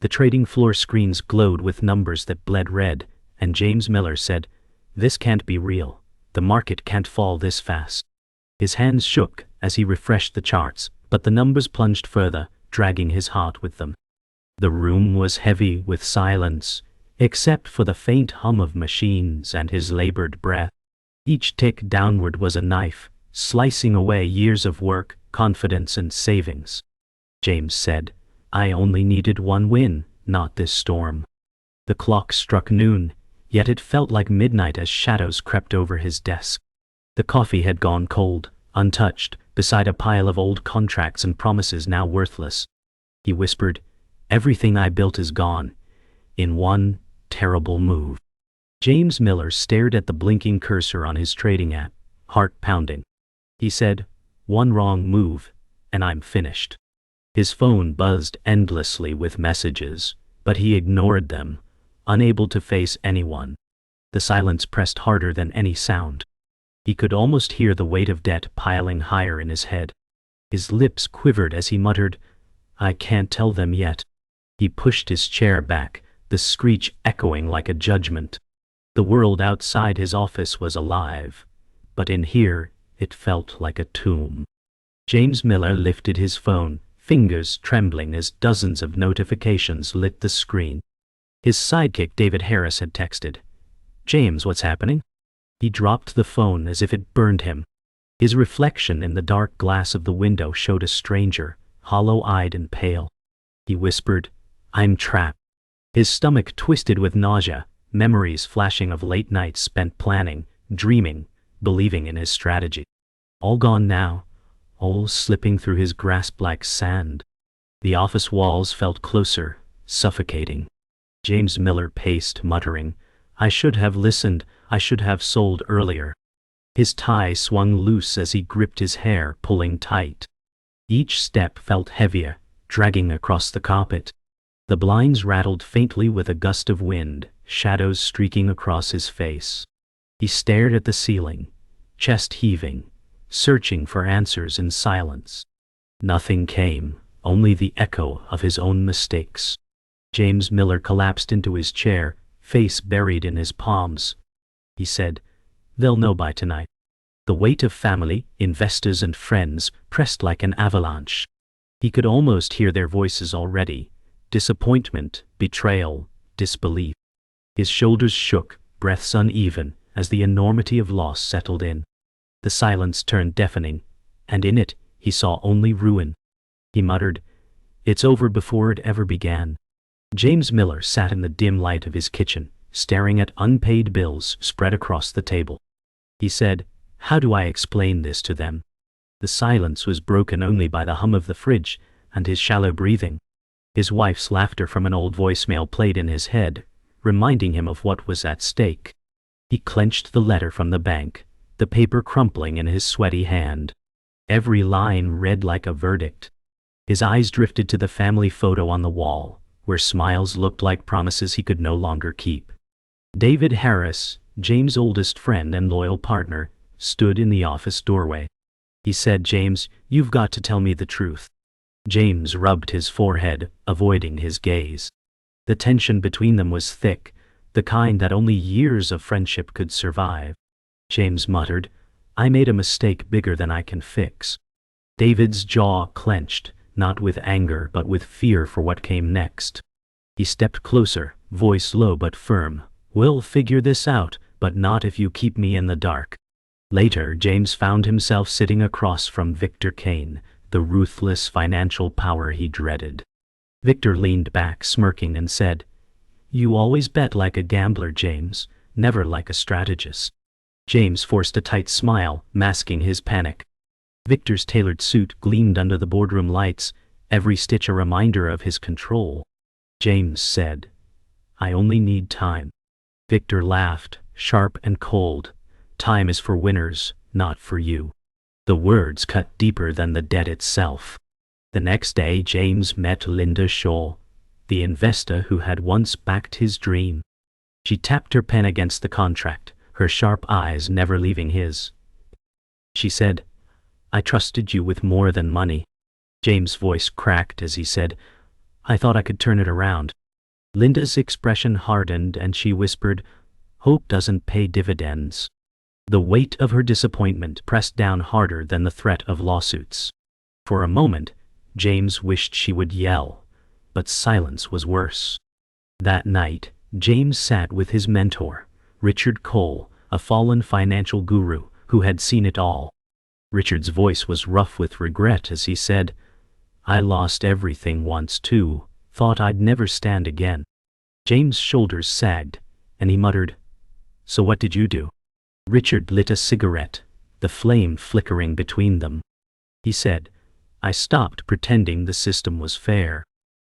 The trading floor screens glowed with numbers that bled red, and James Miller said, "This can't be real. The market can't fall this fast." His hands shook as he refreshed the charts, but the numbers plunged further, dragging his heart with them. The room was heavy with silence, except for the faint hum of machines and his labored breath. Each tick downward was a knife, slicing away years of work, confidence, and savings. James said, "I only needed one win, not this storm." The clock struck noon, yet it felt like midnight as shadows crept over his desk. The coffee had gone cold, untouched, beside a pile of old contracts and promises now worthless. He whispered, "Everything I built is gone, in one terrible move." James Miller stared at the blinking cursor on his trading app, heart pounding. He said, "One wrong move, and I'm finished." His phone buzzed endlessly with messages, but he ignored them, unable to face anyone. The silence pressed harder than any sound. He could almost hear the weight of debt piling higher in his head. His lips quivered as he muttered, "I can't tell them yet." He pushed his chair back, the screech echoing like a judgment. The world outside his office was alive, but in here it felt like a tomb. James Miller lifted his phone, fingers trembling as dozens of notifications lit the screen. His sidekick David Harris had texted, "James, what's happening?" He dropped the phone as if it burned him. His reflection in the dark glass of the window showed a stranger, hollow-eyed and pale. He whispered, "I'm trapped." His stomach twisted with nausea, memories flashing of late nights spent planning, dreaming, believing in his strategy. All gone now, all slipping through his grasp like sand. The office walls felt closer, suffocating. James Miller paced, muttering, "I should have listened, I should have sold earlier." His tie swung loose as he gripped his hair, pulling tight. Each step felt heavier, dragging across the carpet. The blinds rattled faintly with a gust of wind, shadows streaking across his face. He stared at the ceiling, chest heaving, searching for answers in silence. Nothing came, only the echo of his own mistakes. James Miller collapsed into his chair, face buried in his palms. He said, "They'll know by tonight." The weight of family, investors, and friends pressed like an avalanche. He could almost hear their voices already: disappointment, betrayal, disbelief. His shoulders shook, breaths uneven, as the enormity of loss settled in. The silence turned deafening, and in it he saw only ruin. He muttered, "It's over before it ever began." James Miller sat in the dim light of his kitchen, staring at unpaid bills spread across the table. He said, "How do I explain this to them?" The silence was broken only by the hum of the fridge and his shallow breathing. His wife's laughter from an old voicemail played in his head, reminding him of what was at stake. He clenched the letter from the bank, the paper crumpling in his sweaty hand. Every line read like a verdict. His eyes drifted to the family photo on the wall, where smiles looked like promises he could no longer keep. David Harris, James' oldest friend and loyal partner, stood in the office doorway. He said, "James, you've got to tell me the truth." James rubbed his forehead, avoiding his gaze. The tension between them was thick, the kind that only years of friendship could survive. James muttered, "I made a mistake bigger than I can fix." David's jaw clenched, not with anger but with fear for what came next. He stepped closer, voice low but firm. "We'll figure this out, but not if you keep me in the dark." Later, James found himself sitting across from Victor Kane, the ruthless financial power he dreaded. Victor leaned back, smirking, and said, "You always bet like a gambler, James, never like a strategist." James forced a tight smile, masking his panic. Victor's tailored suit gleamed under the boardroom lights, every stitch a reminder of his control. James said, "I only need time." Victor laughed, sharp and cold. "Time is for winners, not for you." The words cut deeper than the debt itself. The next day, James met Linda Shaw, the investor who had once backed his dream. She tapped her pen against the contract, her sharp eyes never leaving his. She said, "I trusted you with more than money." James' voice cracked as he said, I thought I could turn it around." Linda's expression hardened and she whispered, "Hope doesn't pay dividends." The weight of her disappointment pressed down harder than the threat of lawsuits. For a moment, James wished she would yell, but silence was worse. That night, James sat with his mentor, Richard Cole, a fallen financial guru who had seen it all. Richard's voice was rough with regret as he said, "I lost everything once too, thought I'd never stand again." James' shoulders sagged, and he muttered, "So what did you do?" Richard lit a cigarette, the flame flickering between them. He said, "I stopped pretending the system was fair."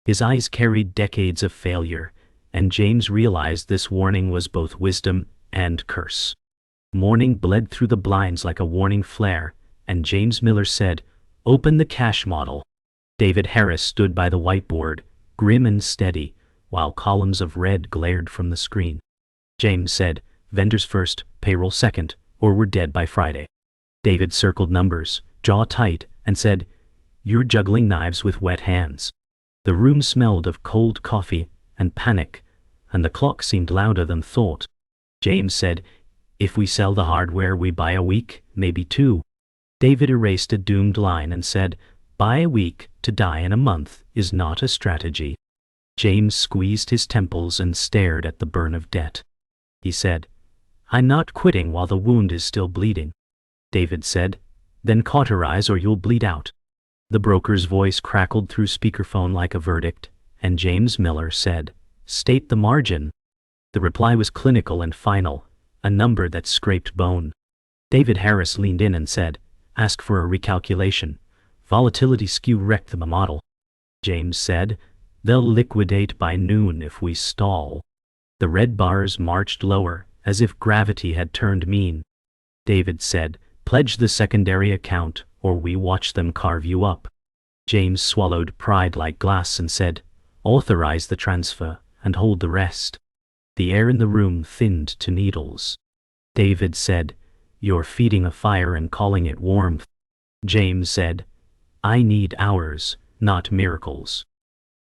His eyes carried decades of failure, and James realized this warning was both wisdom and curse. Morning bled through the blinds like a warning flare, and James Miller said, "Open the cash model." David Harris stood by the whiteboard, grim and steady, while columns of red glared from the screen. James said, "Vendors first, payroll second, or we're dead by Friday." David circled numbers, jaw tight, and said, "You're juggling knives with wet hands." The room smelled of cold coffee and panic, and the clock seemed louder than thought. James said, "If we sell the hardware, we buy a week, maybe two." David erased a doomed line and said, "Buy a week to die in a month is not a strategy." James squeezed his temples and stared at the burn of debt. He said, "I'm not quitting while the wound is still bleeding." David said, "Then cauterize or you'll bleed out." The broker's voice crackled through speakerphone like a verdict, and James Miller said, "State the margin." The reply was clinical and final, a number that scraped bone. David Harris leaned in and said, "Ask for a recalculation. Volatility skew wrecked the model." James said, "They'll liquidate by noon if we stall." The red bars marched lower, as if gravity had turned mean. David said, "Pledge the secondary account, or we watch them carve you up." James swallowed pride like glass and said, "Authorize the transfer, and hold the rest." The air in the room thinned to needles. David said, "You're feeding a fire and calling it warmth." James said, "I need hours, not miracles."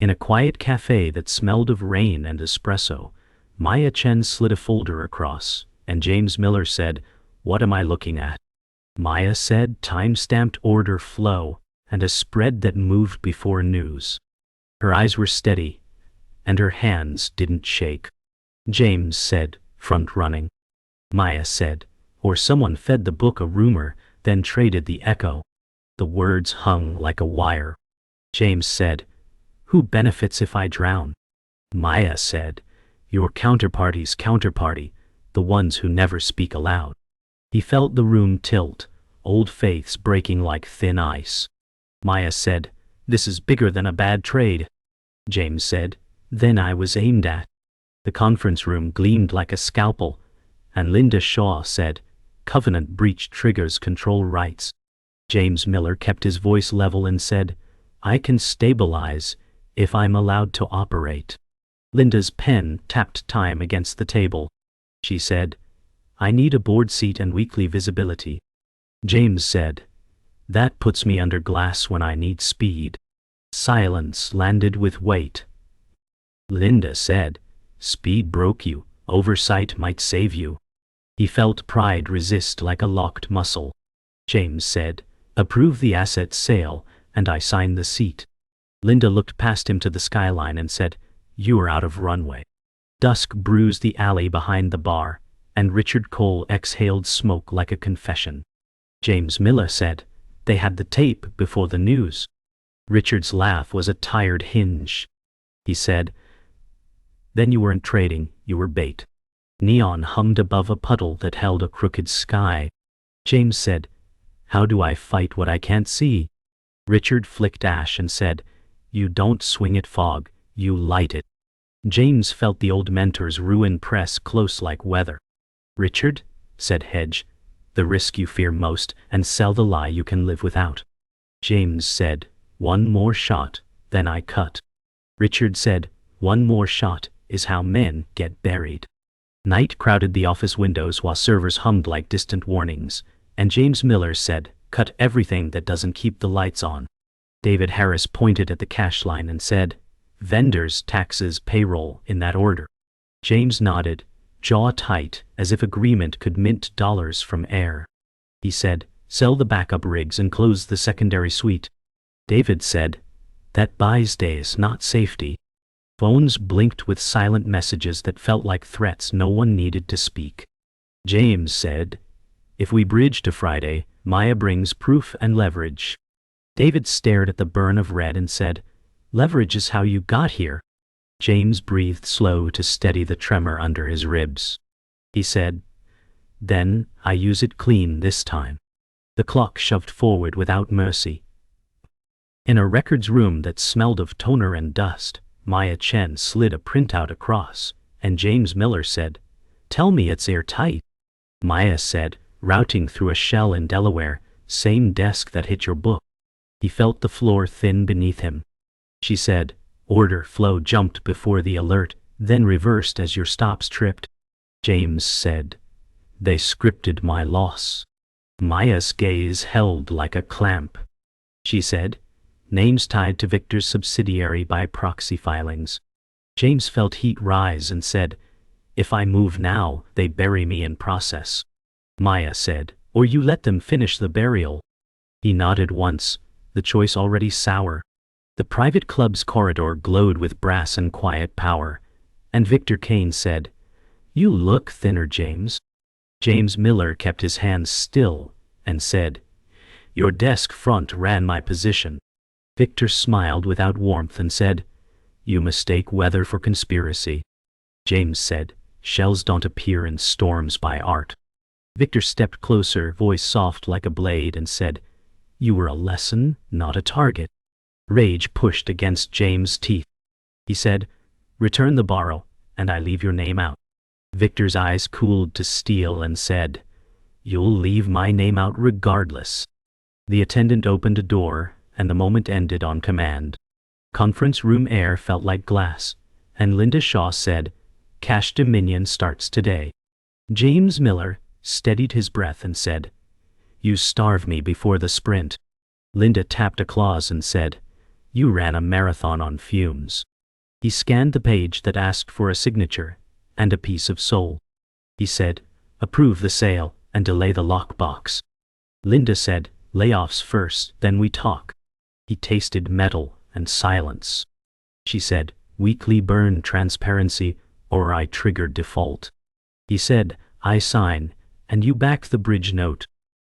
In a quiet cafe that smelled of rain and espresso, Maya Chen slid a folder across, and James Miller said, "What am I looking at?" Maya said, "Time-stamped order flow, and a spread that moved before news." Her eyes were steady, and her hands didn't shake. James said, "Front-running." Maya said, "Or someone fed the book a rumor, then traded the echo." The words hung like a wire. James said, "Who benefits if I drown?" Maya said, "Your counterparty's counterparty, the ones who never speak aloud." He felt the room tilt, old faiths breaking like thin ice. Maya said, "This is bigger than a bad trade." James said, "Then I was aimed at." The conference room gleamed like a scalpel, and Linda Shaw said, "Covenant breach triggers control rights." James Miller kept his voice level and said, "I can stabilize if I'm allowed to operate." Linda's pen tapped time against the table. She said, "I need a board seat and weekly visibility." James said, "That puts me under glass when I need speed." Silence landed with weight. Linda said, "Speed broke you, oversight might save you." He felt pride resist like a locked muscle. James said, "Approve the asset sale, and I sign the seat." Linda looked past him to the skyline and said, "You are out of runway." Dusk bruised the alley behind the bar, and Richard Cole exhaled smoke like a confession. James Miller said, "They had the tape before the news." Richard's laugh was a tired hinge. He said, "Then you weren't trading, you were bait." Neon hummed above a puddle that held a crooked sky. James said, "How do I fight what I can't see?" Richard flicked ash and said, "You don't swing at fog, you light it." James felt the old mentor's ruin press close like weather. "Richard," said Hedge, "the risk you fear most, and sell the lie you can live without." James said, "One more shot, then I cut." Richard said, "One more shot is how men get buried." Night crowded the office windows while servers hummed like distant warnings, and James Miller said, "Cut everything that doesn't keep the lights on." David Harris pointed at the cash line and said, Vendors, taxes, payroll, in that order. James nodded, jaw tight, as if agreement could mint dollars from air. He said, sell the backup rigs and close the secondary suite. David said, that buys days, not safety. Phones blinked with silent messages that felt like threats no one needed to speak. James said, if we bridge to Friday, Maya brings proof and leverage. David stared at the burn of red and said, leverage is how you got here. James breathed slow to steady the tremor under his ribs. He said, then I use it clean this time. The clock shoved forward without mercy. In a records room that smelled of toner and dust, Maya Chen slid a printout across, and James Miller said, tell me it's airtight. Maya said, routing through a shell in Delaware, same desk that hit your book. He felt the floor thin beneath him. She said, order flow jumped before the alert, then reversed as your stops tripped. James said, they scripted my loss. Maya's gaze held like a clamp. She said, names tied to Victor's subsidiary by proxy filings. James felt heat rise and said, if I move now, they bury me in process. Maya said, or you let them finish the burial. He nodded once, the choice already sour. The private club's corridor glowed with brass and quiet power, and Victor Kane said, you look thinner, James. James Miller kept his hands still and said, your desk front ran my position. Victor smiled without warmth and said, you mistake weather for conspiracy. James said, shells don't appear in storms by art. Victor stepped closer, voice soft like a blade, and said, you were a lesson, not a target. Rage pushed against James' teeth. He said, return the borrow, and I leave your name out. Victor's eyes cooled to steel and said, you'll leave my name out regardless. The attendant opened a door, and the moment ended on command. Conference room air felt like glass, and Linda Shaw said, Cash Dominion starts today. James Miller steadied his breath and said, you starve me before the sprint. Linda tapped a clause and said, you ran a marathon on fumes. He scanned the page that asked for a signature and a piece of soul. He said, approve the sale and delay the lockbox. Linda said, layoffs first, then we talk. He tasted metal and silence. She said, weekly burn transparency or I trigger default. He said, I sign, and you back the bridge note.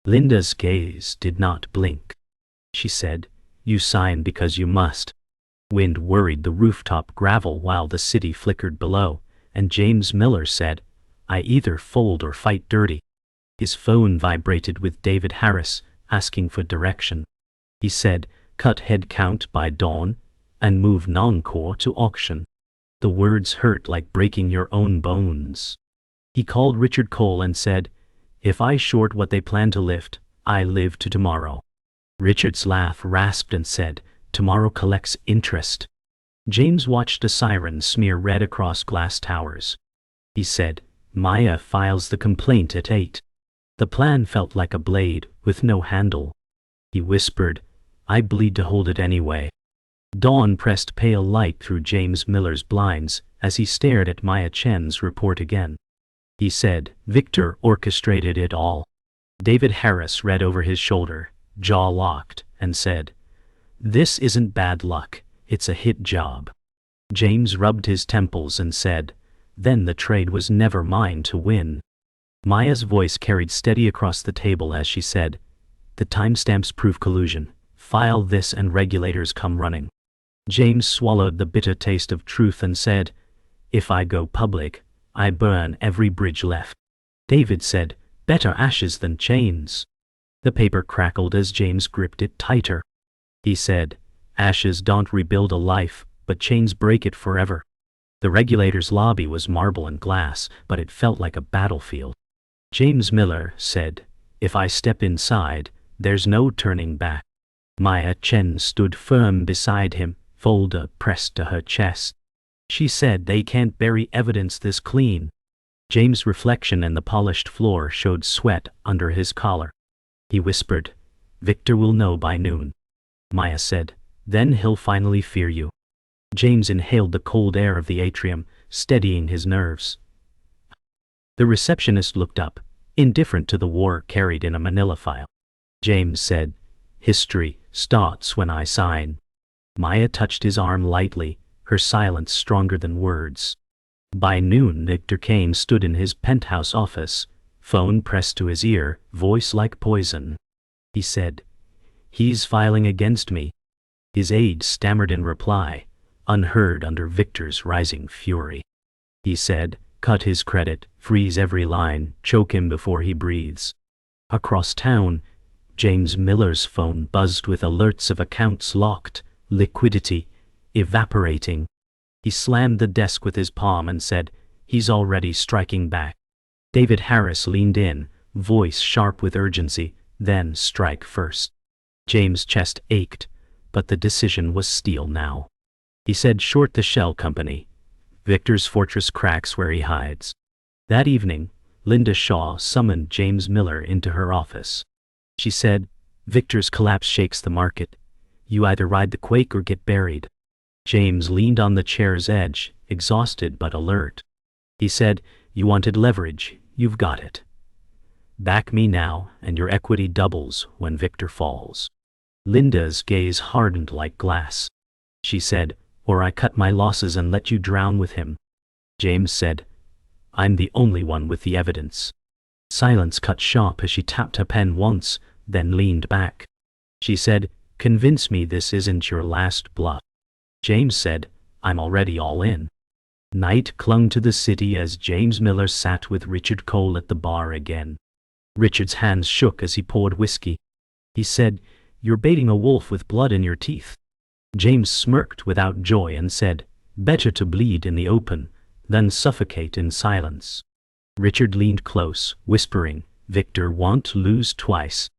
Linda's gaze did not blink. She said, you sign because you must. Wind worried the rooftop gravel while the city flickered below, and James Miller said, I either fold or fight dirty. His phone vibrated with David Harris, asking for direction. He said, cut head count by dawn, and move non-core to auction. The words hurt like breaking your own bones. He called Richard Cole and said, if I short what they plan to lift, I live to tomorrow. Richard's laugh rasped and said, tomorrow collects interest. James watched a siren smear red across glass towers. He said, Maya files the complaint at 8. The plan felt like a blade with no handle. He whispered, I bleed to hold it anyway. Dawn pressed pale light through James Miller's blinds as he stared at Maya Chen's report again. He said, Victor orchestrated it all. David Harris read over his shoulder, jaw locked, and said, this isn't bad luck, it's a hit job. James rubbed his temples and said, then the trade was never mine to win. Maya's voice carried steady across the table as she said, the timestamps prove collusion. File this and regulators come running. James swallowed the bitter taste of truth and said, if I go public, I burn every bridge left. David said, better ashes than chains. The paper crackled as James gripped it tighter. He said, ashes don't rebuild a life, but chains break it forever. The regulator's lobby was marble and glass, but it felt like a battlefield. James Miller said, if I step inside, there's no turning back. Maya Chen stood firm beside him, folder pressed to her chest. She said they can't bury evidence this clean. James' reflection in the polished floor showed sweat under his collar. He whispered, Victor will know by noon. Maya said, then he'll finally fear you. James inhaled the cold air of the atrium, steadying his nerves. The receptionist looked up, indifferent to the war carried in a manila file. James said, "History starts when I sign." Maya touched his arm lightly, her silence stronger than words. By noon, Victor Kane stood in his penthouse office, phone pressed to his ear, voice like poison. He said, "He's filing against me." His aide stammered in reply, unheard under Victor's rising fury. He said, "Cut his credit, freeze every line, choke him before he breathes." Across town, James Miller's phone buzzed with alerts of accounts locked, liquidity evaporating. He slammed the desk with his palm and said, "He's already striking back." David Harris leaned in, voice sharp with urgency, "Then strike first." James' chest ached, but the decision was steel now. He said, "Short the shell company. Victor's fortress cracks where he hides." That evening, Linda Shaw summoned James Miller into her office. She said, "Victor's collapse shakes the market. You either ride the quake or get buried." James leaned on the chair's edge, exhausted but alert. He said, "You wanted leverage, you've got it. Back me now, and your equity doubles when Victor falls." Linda's gaze hardened like glass. She said, "Or I cut my losses and let you drown with him." James said, "I'm the only one with the evidence." Silence cut sharp as she tapped her pen once, then leaned back. She said, "Convince me this isn't your last bluff." James said, "I'm already all in." Night clung to the city as James Miller sat with Richard Cole at the bar again. Richard's hands shook as he poured whiskey. He said, "You're baiting a wolf with blood in your teeth." James smirked without joy and said, "Better to bleed in the open than suffocate in silence." Richard leaned close, whispering, "Victor won't lose twice."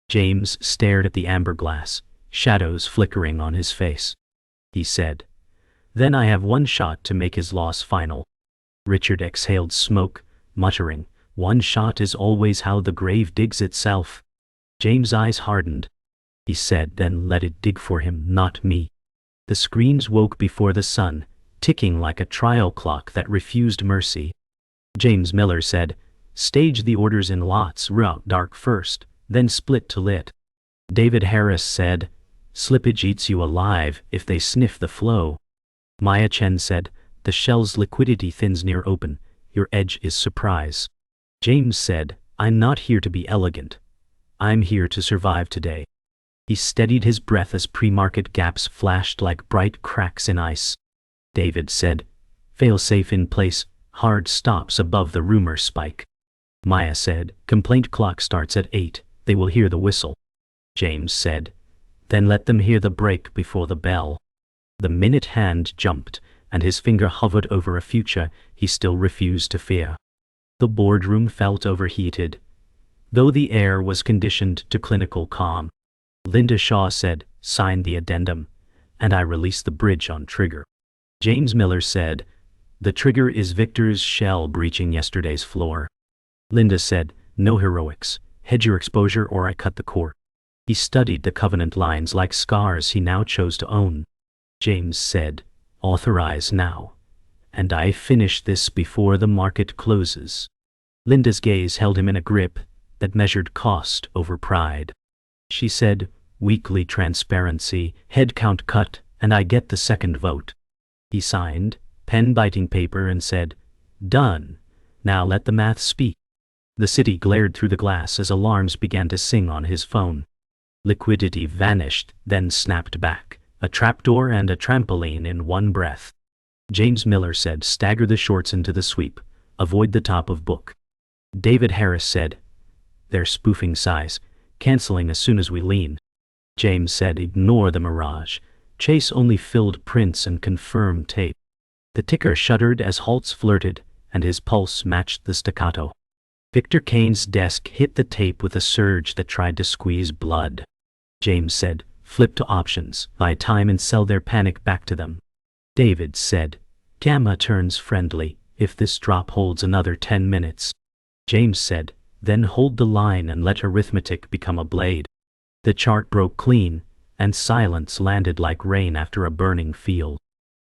James stared at the amber glass, shadows flickering on his face. He said, "Then I have one shot to make his loss final." Richard exhaled smoke, muttering, "One shot is always how the grave digs itself." James' eyes hardened. He said, "Then let it dig for him, not me." The screams woke before the sun, ticking like a trial clock that refused mercy. James Miller said, "Stage the orders in lots, route dark first, then split to lit." David Harris said, "Slippage eats you alive if they sniff the flow." Maya Chen said, "The shell's liquidity thins near open, your edge is surprise." James said, "I'm not here to be elegant. I'm here to survive today." He steadied his breath as pre-market gaps flashed like bright cracks in ice. David said, "Fail-safe in place, hard stops above the rumor spike." Maya said, "Complaint clock starts at 8, they will hear the whistle." James said, "Then let them hear the break before the bell." The minute hand jumped, and his finger hovered over a future he still refused to fear. The boardroom felt overheated, though the air was conditioned to clinical calm. Linda Shaw said, "Sign the addendum," and I released the bridge on trigger. James Miller said, "The trigger is Victor's shell breaching yesterday's floor." Linda said, "No heroics, hedge your exposure or I cut the cord." He studied the covenant lines like scars he now chose to own. James said, "Authorize now, and I finish this before the market closes." Linda's gaze held him in a grip that measured cost over pride. She said, "Weekly transparency, head count cut, and I get the second vote." He signed, pen biting paper, and said, "Done. Now let the math speak." The city glared through the glass as alarms began to sing on his phone. Liquidity vanished, then snapped back, a trapdoor and a trampoline in one breath. James Miller said, "Stagger the shorts into the sweep, avoid the top of book." David Harris said, "They're spoofing size, canceling as soon as we lean." James said, "Ignore the mirage, chase only filled prints and confirm tape." The ticker shuddered as halts flirted, and his pulse matched the staccato. Victor Kane's desk hit the tape with a surge that tried to squeeze blood. James said, "Flip to options, buy time and sell their panic back to them." David said, "Gamma turns friendly if this drop holds another 10 minutes." James said, "Then hold the line and let arithmetic become a blade." The chart broke clean, and silence landed like rain after a burning field.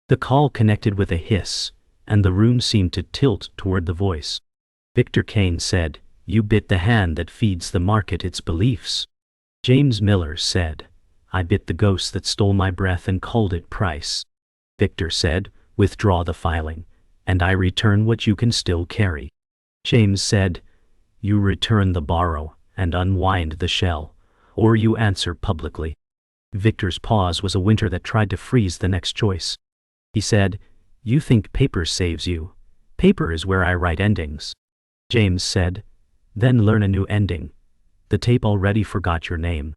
The call connected with a hiss, and the room seemed to tilt toward the voice. Victor Kane said, "You bit the hand that feeds the market its beliefs." James Miller said, "I bit the ghost that stole my breath and called it price." Victor said, "Withdraw the filing, and I return what you can still carry." James said, "You return the borrow and unwind the shell, or you answer publicly." Victor's pause was a winter that tried to freeze the next choice. He said, "You think paper saves you. Paper is where I write endings." James said, "Then learn a new ending. The tape already forgot your name."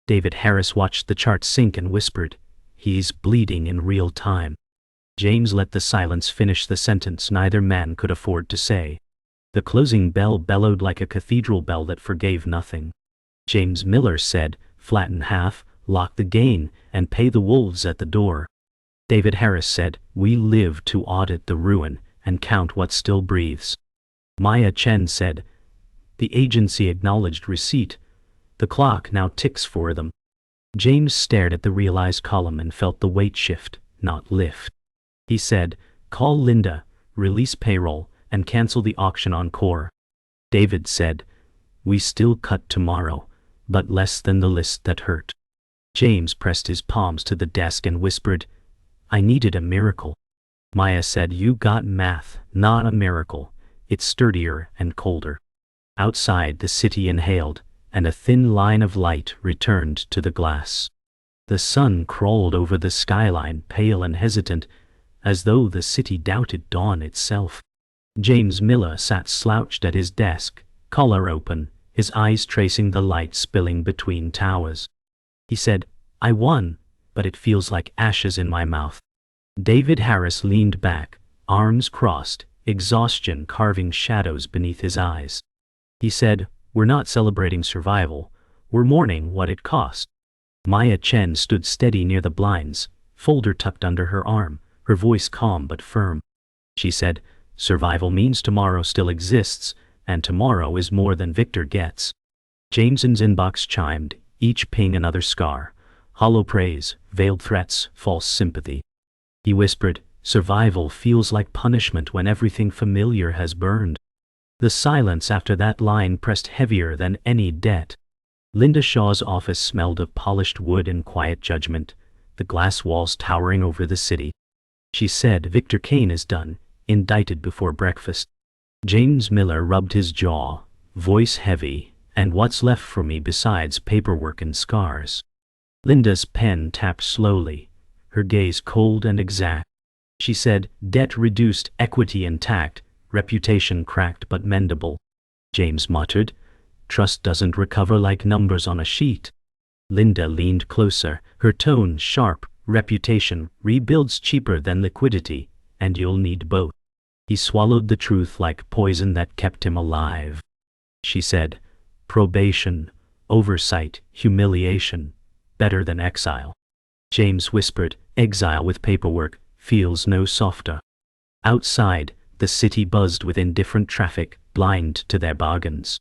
David Harris watched the chart sink and whispered, "He's bleeding in real time." James let the silence finish the sentence neither man could afford to say. The closing bell bellowed like a cathedral bell that forgave nothing. James Miller said, "Flatten half, lock the gain, and pay the wolves at the door." David Harris said, "We live to audit the ruin and count what still breathes." Maya Chen said, "The agency acknowledged receipt. The clock now ticks for them." James stared at the realized column and felt the weight shift, not lift. He said, "Call Linda, release payroll, and cancel the auction on core." David said, "We still cut tomorrow, but less than the list that hurt." James pressed his palms to the desk and whispered, "I needed a miracle." Maya said, "You got math, not a miracle. It's sturdier and colder." Outside, the city inhaled, and a thin line of light returned to the glass. The sun crawled over the skyline, pale and hesitant, as though the city doubted dawn itself. James Miller sat slouched at his desk, collar open, his eyes tracing the light spilling between towers. He said, "I won, but it feels like ashes in my mouth." David Harris leaned back, arms crossed, exhaustion carving shadows beneath his eyes. He said, "We're not celebrating survival, we're mourning what it cost." Maya Chen stood steady near the blinds, folder tucked under her arm, her voice calm but firm. She said, "Survival means tomorrow still exists, and tomorrow is more than Victor gets." Jameson's inbox chimed, each ping another scar, hollow praise, veiled threats, false sympathy. He whispered, "Survival feels like punishment when everything familiar has burned." The silence after that line pressed heavier than any debt. Linda Shaw's office smelled of polished wood and quiet judgment, the glass walls towering over the city. She said, "Victor Kane is done, indicted before breakfast." James Miller rubbed his jaw, voice heavy, "And what's left for me besides paperwork and scars?" Linda's pen tapped slowly, her gaze cold and exact. She said, "Debt reduced, equity intact, reputation cracked but mendable." James muttered, "Trust doesn't recover like numbers on a sheet." Linda leaned closer, her tone sharp, "Reputation rebuilds cheaper than liquidity, and you'll need both." He swallowed the truth like poison that kept him alive. She said, "Probation, oversight, humiliation, better than exile." James whispered, "Exile with paperwork feels no softer." Outside, the city buzzed with indifferent traffic, blind to their bargains.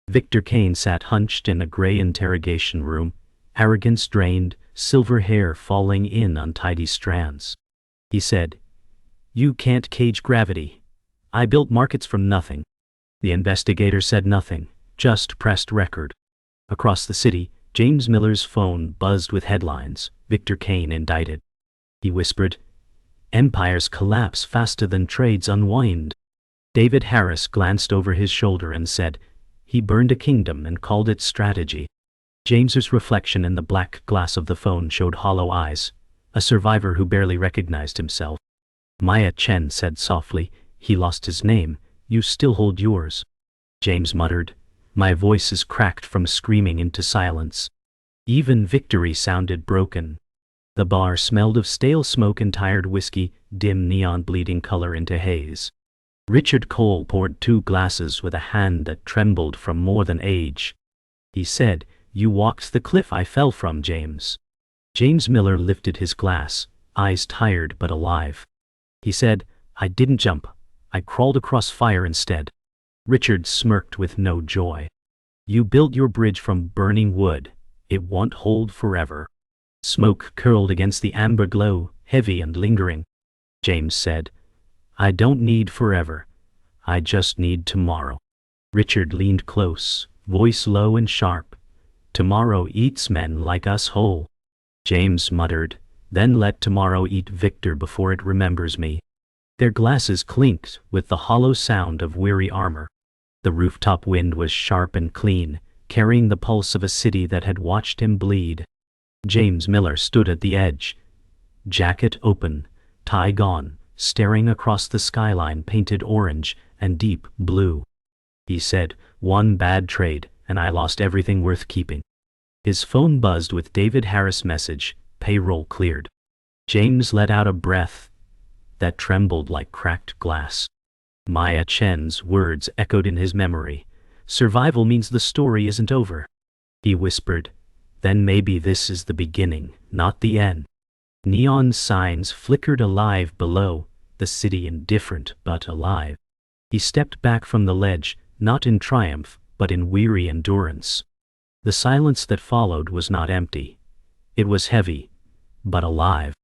Victor Kane sat hunched in a gray interrogation room, arrogance drained, silver hair falling in untidy strands. He said, "You can't cage gravity. I built markets from nothing." The investigator said nothing, just pressed record. Across the city, James Miller's phone buzzed with headlines, "Victor Kane indicted." He whispered, "Empires collapse faster than trades unwind." David Harris glanced over his shoulder and said, "He burned a kingdom and called it strategy." James's reflection in the black glass of the phone showed hollow eyes, a survivor who barely recognized himself. Maya Chen said softly, "He lost his name, you still hold yours." James muttered, "My voice is cracked from screaming into silence." Even victory sounded broken. The bar smelled of stale smoke and tired whiskey, dim neon bleeding color into haze. Richard Cole poured 2 glasses with a hand that trembled from more than age. He said, "You walked the cliff I fell from, James." James Miller lifted his glass, eyes tired but alive. He said, "I didn't jump. I crawled across fire instead." Richard smirked with no joy. "You built your bridge from burning wood. It won't hold forever." Smoke curled against the amber glow, heavy and lingering. James said. I don't need forever. I just need tomorrow. Richard leaned close, voice low and sharp. Tomorrow eats men like us whole. James muttered, then let tomorrow eat Victor before it remembers me. Their glasses clinked with the hollow sound of weary armor. The rooftop wind was sharp and clean, carrying the pulse of a city that had watched him bleed. James Miller stood at the edge, jacket open, tie gone, staring across the skyline painted orange and deep blue. He said, one bad trade, and I lost everything worth keeping. His phone buzzed with David Harris' message, payroll cleared. James let out a breath that trembled like cracked glass. Maya Chen's words echoed in his memory. Survival means the story isn't over. He whispered, then maybe this is the beginning, not the end. Neon signs flickered alive below, the city indifferent but alive. He stepped back from the ledge, not in triumph, but in weary endurance. The silence that followed was not empty. It was heavy, but alive.